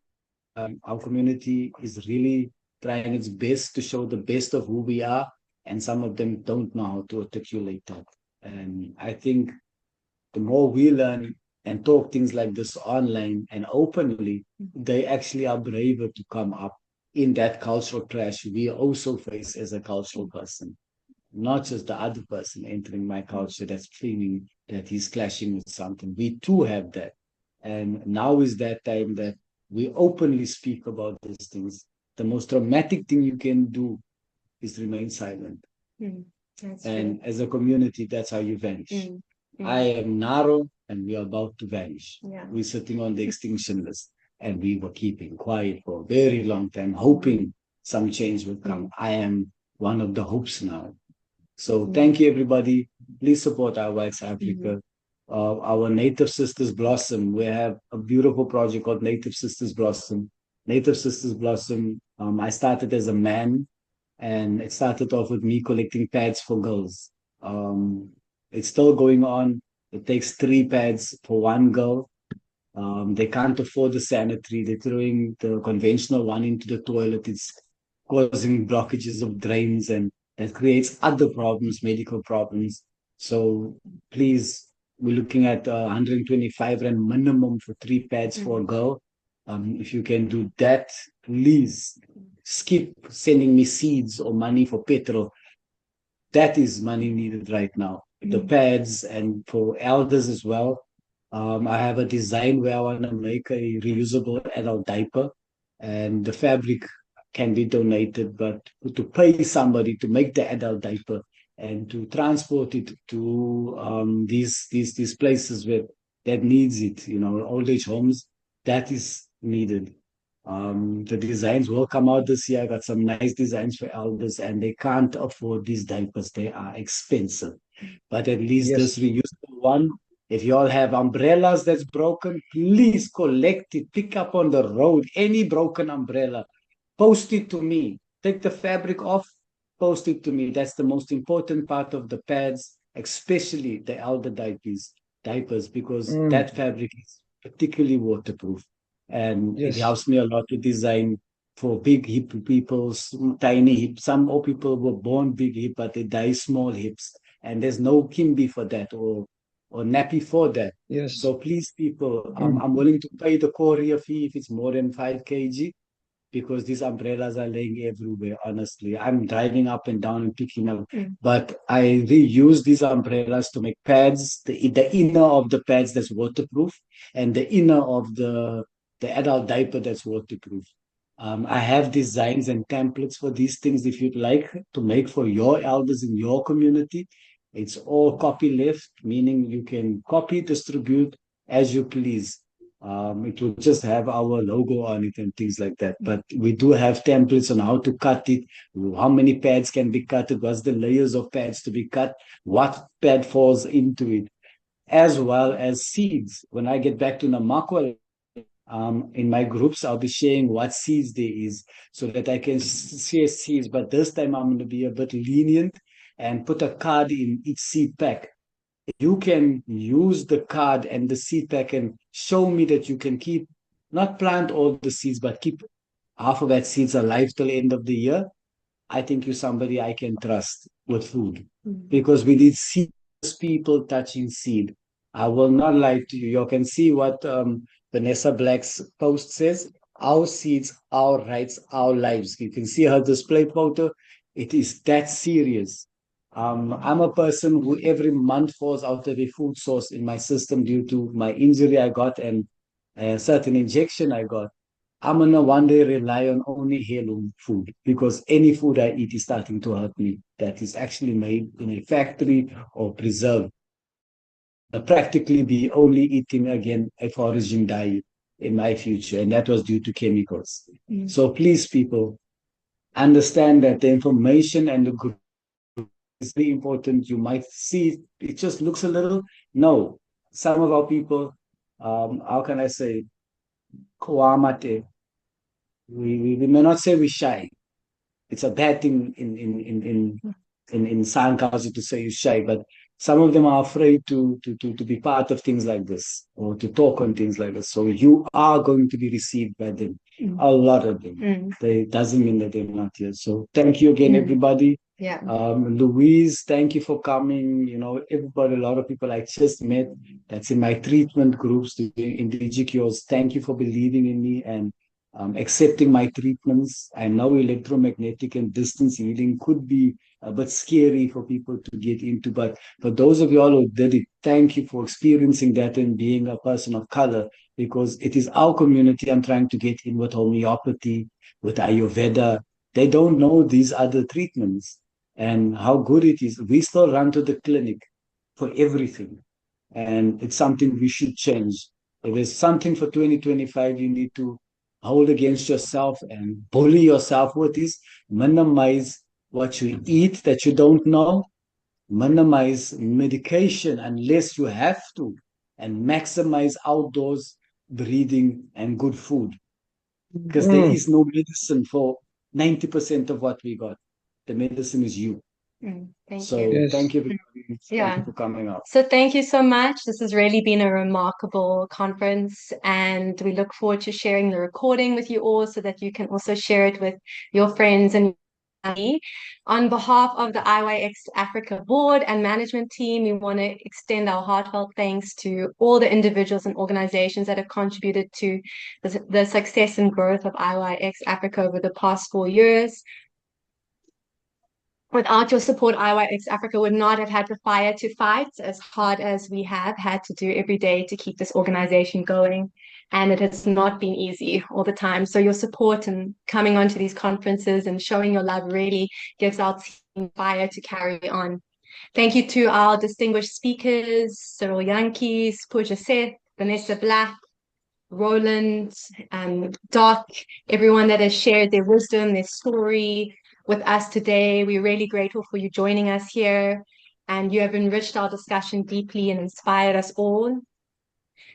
Our community is really trying its best to show the best of who we are, and some of them don't know how to articulate that. And I think the more we learn and talk things like this online and openly, they actually are braver to come up in that cultural clash we also face as a cultural person. Not just the other person entering my culture that's feeling that he's clashing with something. We too have that. And now is that time that we openly speak about these things. The most dramatic thing you can do is remain silent. And as a community, that's how you vanish. I am Naro, and we are about to vanish. We're sitting on the extinction list, and we were keeping quiet for a very long time, hoping some change will come. I am one of the hopes now. So thank you, everybody. Please support IYX Africa. Our Native Sisters Blossom. We have a beautiful project called Native Sisters Blossom. Native Sisters Blossom. I started as a man, and it started off with me collecting pads for girls. It's still going on. It takes 3 pads for one girl. They can't afford the sanitary. They're throwing the conventional one into the toilet. It's causing blockages of drains, and that creates other problems, medical problems. So please, we're looking at 125 rand minimum for 3 pads for a girl. If you can do that, please skip sending me seeds or money for petrol. That is money needed right now. The pads, and for elders as well. I have a design where I want to make a reusable adult diaper, and the fabric can be donated, but to pay somebody to make the adult diaper and to transport it to these places where that needs it, old age homes, that is needed. The designs will come out this year. I got some nice designs for elders, and they can't afford these diapers. They are expensive. But at least this reusable one, if you all have umbrellas that's broken, please collect it, pick up on the road, any broken umbrella, post it to me. Take the fabric off, post it to me. That's the most important part of the pads, especially the elder diapers, because that fabric is particularly waterproof. And it helps me a lot to design for big hip people, tiny hips. Some old people were born big hip, but they die small hips. And there's no kimby for that, or nappy for that. So please, people, I'm willing to pay the courier fee if it's more than 5 kg, because these umbrellas are laying everywhere, honestly. I'm driving up and down and picking up, but I reuse these umbrellas to make pads, the inner of the pads that's waterproof, and the inner of the adult diaper that's waterproof. I have designs and templates for these things if you'd like to make for your elders in your community. It's all copyleft, meaning you can copy, distribute as you please. It will just have our logo on it and things like that. But we do have templates on how to cut it, how many pads can be cut, what's the layers of pads to be cut, what pad falls into it, as well as seeds. When I get back to Namakwa, in my groups, I'll be sharing what seeds there is so that I can share seeds. But this time I'm going to be a bit lenient and put a card in each seed pack. You can use the card and the seed pack and show me that you can keep, not plant all the seeds, but keep half of that seeds alive till the end of the year. I think you're somebody I can trust with food, because we need seeds, people touching seed. I will not lie to you. You can see what Vanessa Black's post says. Our seeds, our rights, our lives. You can see her display photo. It is that serious. I'm a person who every month falls out of a food source in my system due to my injury I got and a certain injection I got. I'm gonna one day rely on only heirloom food, because any food I eat is starting to hurt me. That is actually made in a factory or preserved. Practically be only eating again a foraging diet in my future, and that was due to chemicals. So please, people, understand that the information and the group is very important. You might see it just looks a little. No, some of our people, how can I say, koamate. We may not say we shy. It's a bad thing in San culture to say you shy, but some of them are afraid to be part of things like this or to talk on things like this. So you are going to be received by them, a lot of them. It doesn't mean that they're not here. So thank you again, everybody. Yeah. Louise, thank you for coming. You know, everybody, a lot of people I just met that's in my treatment groups, the indigenous. Thank you for believing in me and accepting my treatments. I know electromagnetic and distance healing could be a bit scary for people to get into, but for those of you all who did it, thank you for experiencing that and being a person of color, because it is our community I'm trying to get in with homeopathy, with Ayurveda. They don't know these other treatments and how good it is. We still run to the clinic for everything, and it's something we should change. If there's something for 2025 you need to hold against yourself and bully yourself with, is minimize what you eat that you don't know, minimize medication unless you have to, and maximize outdoors breathing and good food, because there is no medicine for 90% of what we got. The medicine is you. Thank So you. thank you, everybody. Yeah. Thank you for coming out. So thank you so much. This has really been a remarkable conference, and we look forward to sharing the recording with you all so that you can also share it with your friends and family. On behalf of the IYX Africa board and management team, we want to extend our heartfelt thanks to all the individuals and organizations that have contributed to the success and growth of IYX Africa over the past 4 years. Without your support, IYX Africa would not have had the fire to fight as hard as we have had to do every day to keep this organization going. And it has not been easy all the time. So your support and coming onto these conferences and showing your love really gives our team fire to carry on. Thank you to our distinguished speakers, Cyril Yankees, Pooja Seth, Vanessa Black, Roland, Doc, everyone that has shared their wisdom, their story with us today. We're really grateful for you joining us here, and you have enriched our discussion deeply and inspired us all.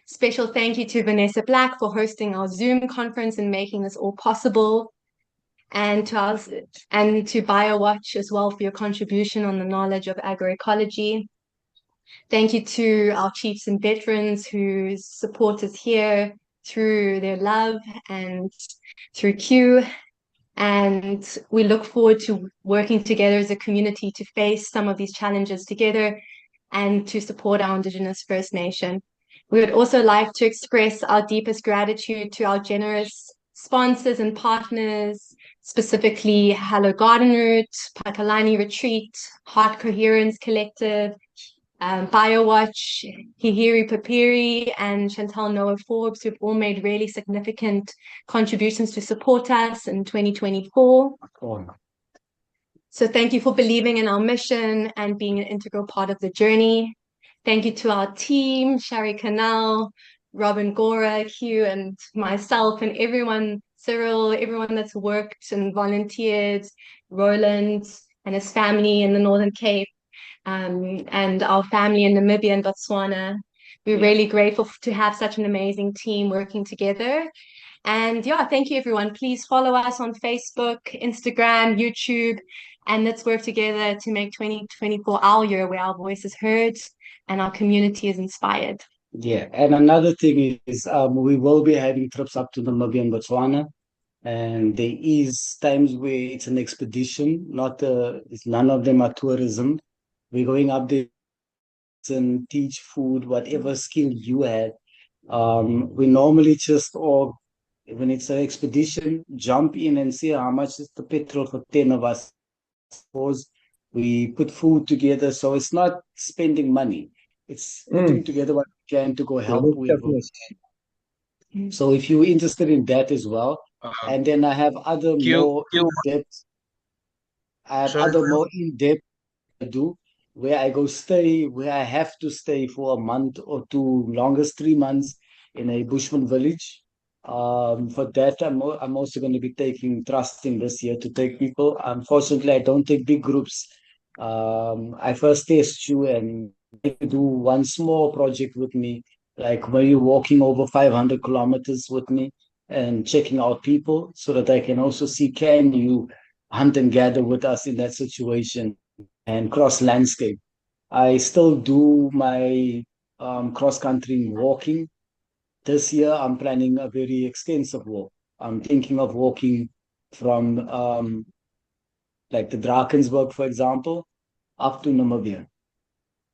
Special thank you to Vanessa Black for hosting our Zoom conference and making this all possible, and to us and to BioWatch as well for your contribution on the knowledge of agroecology. Thank you to our chiefs and veterans who support us here through their love and through Q. And we look forward to working together as a community to face some of these challenges together and to support our Indigenous First Nation. We would also like to express our deepest gratitude to our generous sponsors and partners, specifically Hello Garden Route, Pakalani Retreat, Heart Coherence Collective, BioWatch, Hihiri Papiri, and Chantal Noah Forbes, who've all made really significant contributions to support us in 2024. So thank you for believing in our mission and being an integral part of the journey. Thank you to our team, Shari Canal, Robin Gora, Hugh, and myself, and everyone, Cyril, everyone that's worked and volunteered, Roland and his family in the Northern Cape. And our family in Namibia and Botswana. We're really grateful to have such an amazing team working together. And yeah, thank you, everyone. Please follow us on Facebook, Instagram, YouTube, and let's work together to make 2024 our year where our voice is heard and our community is inspired. Yeah, and another thing is we will be having trips up to Namibia and Botswana. And there is times where it's an expedition, none of them are tourism. We're going up there and teach food, whatever skill you have. We normally just, or when it's an expedition, jump in and see how much is the petrol for 10 of us. Suppose we put food together, so it's not spending money. It's putting together what we can to go help people. So if you're interested in that as well, and then I have other more in-depth. I do, where I go stay, where I have to stay for a month or two, longest 3 months in a Bushman village. For that, I'm also going to be taking trusting this year to take people. Unfortunately, I don't take big groups. I first test you and do one small project with me, like where you're walking over 500 kilometers with me and checking out people so that I can also see, can you hunt and gather with us in that situation and cross landscape. I still do my cross-country walking. This year, I'm planning a very extensive walk. I'm thinking of walking from like the Drakensberg, for example, up to Namibia.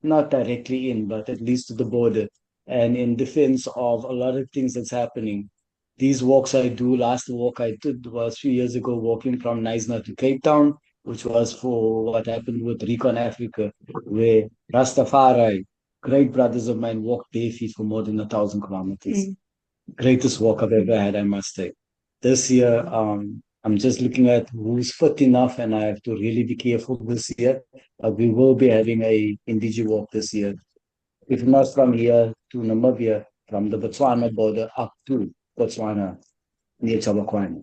Not directly in, but at least to the border. And in defense of a lot of things that's happening. These walks I do, last walk I did was a few years ago, walking from Knysna to Cape Town, which was for what happened with Recon Africa, where Rastafari, great brothers of mine, walked barefoot for more than 1,000 kilometers. Greatest walk I've ever had, I must say. This year, I'm just looking at who's fit enough, and I have to really be careful this year. We will be having a Indigi walk this year. If not from here to Namibia, from the Botswana border up to Botswana near Chabakwane.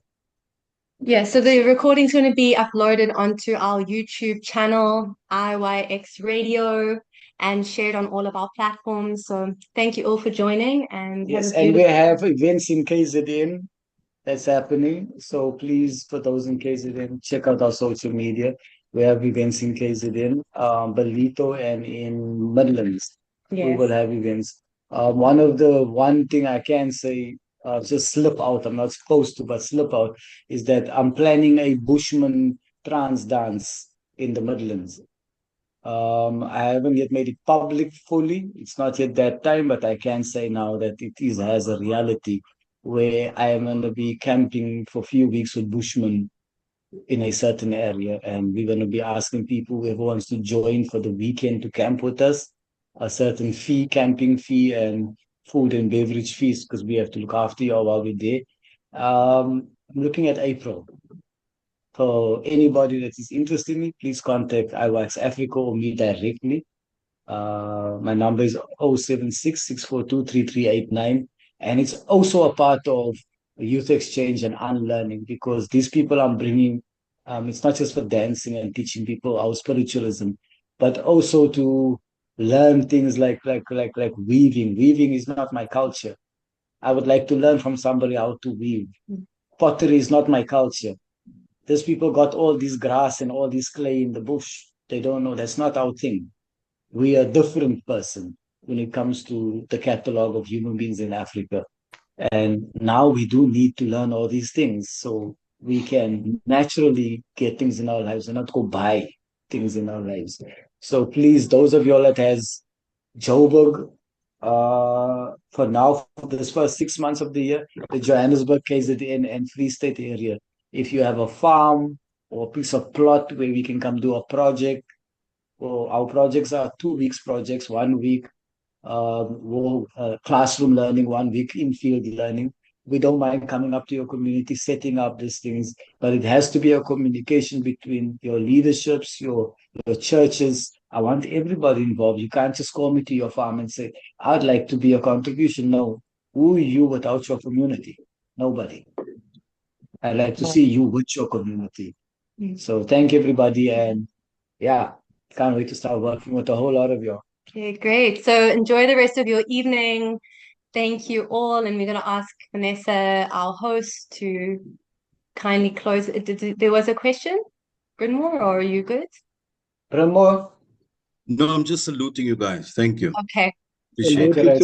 Yeah, so the recording's going to be uploaded onto our YouTube channel, IYX Radio, and shared on all of our platforms. So thank you all for joining, and Yes, have a and we beautiful have events in KZN that's happening. So please, for those in KZN, check out our social media. We have events in KZN, Belito, and in Midlands. We will Yes. have events. One thing I can say, just slip out, I'm not supposed to, but slip out, is that I'm planning a Bushman trance dance in the Midlands. I haven't yet made it public fully. It's not yet that time, but I can say now that it is as a reality where I am going to be camping for a few weeks with Bushmen in a certain area, and we're going to be asking people who wants to join for the weekend to camp with us, a certain fee, camping fee, and food and beverage fees, because we have to look after you while we're there. I'm looking at April. For anybody that is interested in me, please contact IYX Africa or me directly. My number is 076 and it's also a part of youth exchange and unlearning, because these people I'm bringing, it's not just for dancing and teaching people our spiritualism, but also to learn things like weaving. Weaving is not my culture. I would like to learn from somebody how to weave. Pottery is not my culture. These people got all this grass and all this clay in the bush. They don't know. That's not our thing. We are a different person when it comes to the catalog of human beings in Africa. And now we do need to learn all these things so we can naturally get things in our lives and not go buy things in our lives. So please, those of you all that has Joburg, for now, for this first 6 months of the year, the Johannesburg, KZN, and Free State area. If you have a farm or a piece of plot where we can come do a project, well, our projects are 2 weeks projects, 1 week classroom learning, 1 week in-field learning. We don't mind coming up to your community, setting up these things, but it has to be a communication between your leaderships, your churches. I want everybody involved. You can't just call me to your farm and say, I'd like to be a contribution. No. Who are you without your community? Nobody. I like to see you with your community. So thank everybody, and yeah, can't wait to start working with a whole lot of you. Okay, great. So enjoy the rest of your evening. Thank you all. And we're going to ask Vanessa, our host, to kindly close. There was a question, Brynmore, or are you good? Brynmore? No, I'm just saluting you guys. Thank you. Okay. Appreciate it.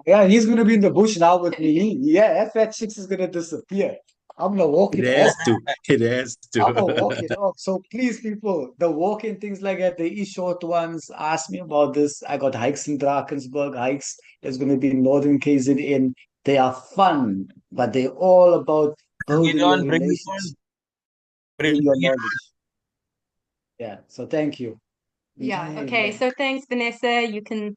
Yeah, he's going to be in the bush now with me. Yeah, that fat chicks is going to disappear. I'm going to walk it has off. to. It has to. I'm going to walk it off. So please, people, the walking things like that, the short ones, ask me about this. I got hikes in Drakensberg, hikes. There's going to be in Northern KZN. They are fun, but they're all about building your relations, bring your knowledge. Yeah, so thank you. Yeah, okay. So thanks, Vanessa. You can